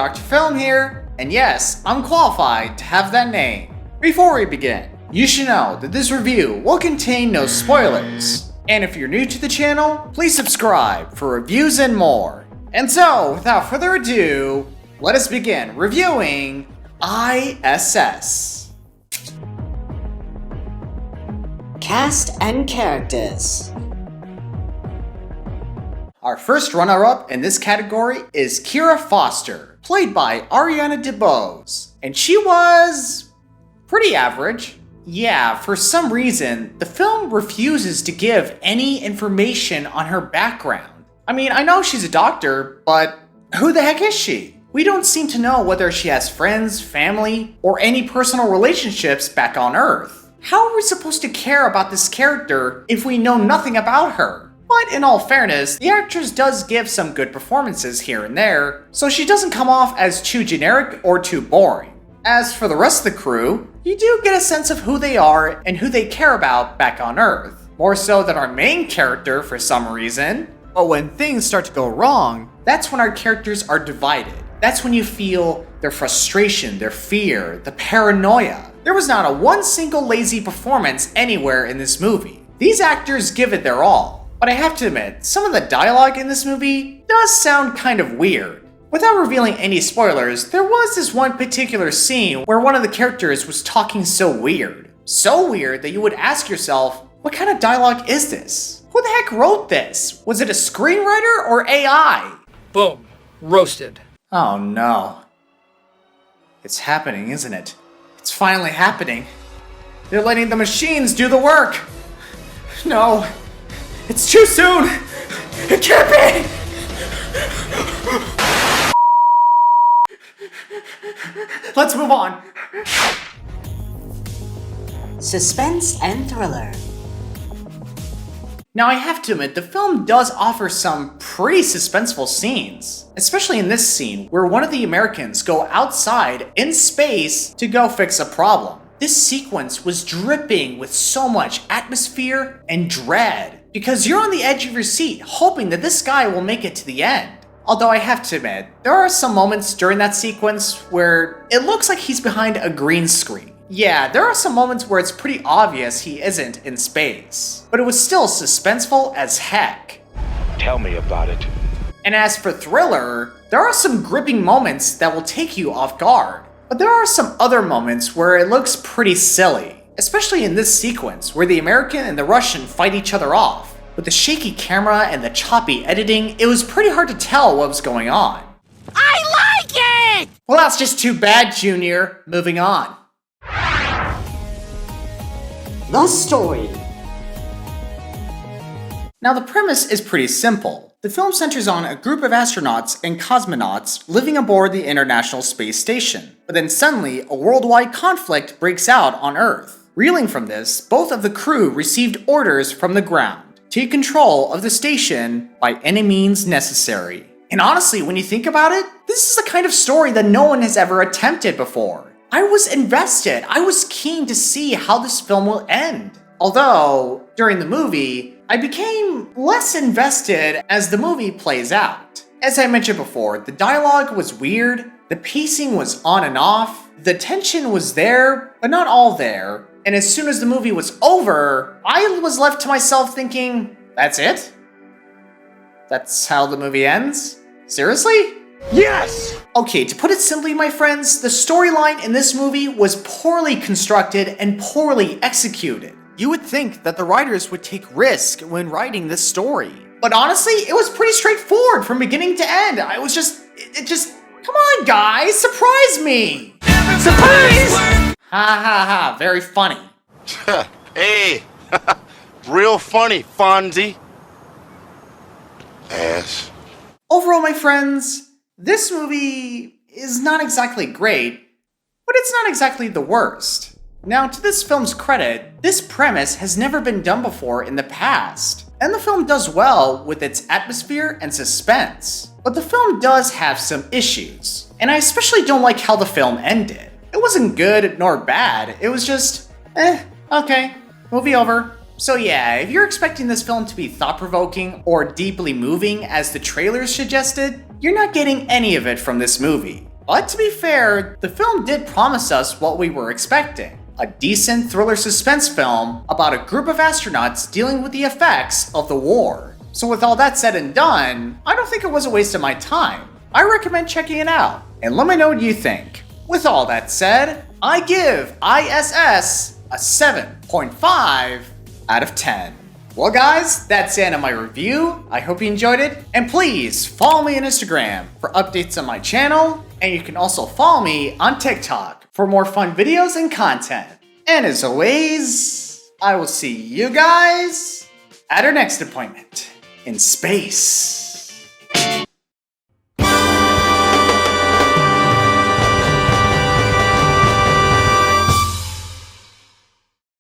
Dr. Film here, and yes, I'm qualified to have that name. Before we begin, you should know that this review will contain no spoilers. And if you're new to the channel, please subscribe for reviews and more. And so, without further ado, let us begin reviewing I.S.S. Cast and characters. Our first runner-up in this category is Kira Foster, played by Ariana DeBose. And she was pretty average. Yeah, for some reason, the film refuses to give any information on her background. I mean, I know she's a doctor, but who the heck is she? We don't seem to know whether she has friends, family, or any personal relationships back on Earth. How are we supposed to care about this character if we know nothing about her? But in all fairness, the actress does give some good performances here and there, so she doesn't come off as too generic or too boring. As for the rest of the crew, you do get a sense of who they are and who they care about back on Earth, more so than our main character for some reason. But when things start to go wrong, that's when our characters are divided. That's when you feel their frustration, their fear, the paranoia. There was not a one single lazy performance anywhere in this movie. These actors give it their all. But I have to admit, some of the dialogue in this movie does sound kind of weird. Without revealing any spoilers, there was this one particular scene where one of the characters was talking so weird. So weird that you would ask yourself, what kind of dialogue is this? Who the heck wrote this? Was it a screenwriter or AI? Boom. Roasted. Oh no. It's happening, isn't it? It's finally happening. They're letting the machines do the work. No. It's too soon! It can't be! Let's move on. Suspense and thriller. Now I have to admit, the film does offer some pretty suspenseful scenes, especially in this scene where one of the Americans go outside in space to go fix a problem. This sequence was dripping with so much atmosphere and dread, because you're on the edge of your seat hoping that this guy will make it to the end. Although I have to admit, there are some moments during that sequence where it looks like he's behind a green screen. Yeah, there are some moments where it's pretty obvious he isn't in space, but it was still suspenseful as heck. Tell me about it. And as for thriller, there are some gripping moments that will take you off guard, but there are some other moments where it looks pretty silly. Especially in this sequence, where the American and the Russian fight each other off. With the shaky camera and the choppy editing, it was pretty hard to tell what was going on. I like it! Well, that's just too bad, Junior. Moving on. The story. Now, the premise is pretty simple. The film centers on a group of astronauts and cosmonauts living aboard the International Space Station. But then suddenly, a worldwide conflict breaks out on Earth. Reeling from this, both of the crew received orders from the ground to take control of the station by any means necessary. And honestly, when you think about it, this is the kind of story that no one has ever attempted before. I was invested. I was keen to see how this film will end. Although, during the movie, I became less invested as the movie plays out. As I mentioned before, the dialogue was weird, the pacing was on and off, the tension was there, but not all there. And as soon as the movie was over, I was left to myself thinking, that's it? That's how the movie ends? Seriously? Yes! Okay, to put it simply, my friends, the storyline in this movie was poorly constructed and poorly executed. You would think that the writers would take risk when writing this story. But honestly, it was pretty straightforward from beginning to end. Come on guys, surprise me! Surprise! Ha ha ha, very funny. Hey, real funny, Fonzie. Ass. Overall, my friends, this movie is not exactly great, but it's not exactly the worst. Now, to this film's credit, this premise has never been done before in the past, and the film does well with its atmosphere and suspense. But the film does have some issues, and I especially don't like how the film ended. It wasn't good nor bad, it was just, okay, movie over. So yeah, if you're expecting this film to be thought-provoking or deeply moving as the trailers suggested, you're not getting any of it from this movie. But to be fair, the film did promise us what we were expecting. A decent thriller suspense film about a group of astronauts dealing with the effects of the war. So with all that said and done, I don't think it was a waste of my time. I recommend checking it out, and let me know what you think. With all that said, I give I.S.S. a 7.5 out of 10. Well guys, that's the end of my review. I hope you enjoyed it, and please follow me on Instagram for updates on my channel, and you can also follow me on TikTok for more fun videos and content. And as always, I will see you guys at our next appointment in space.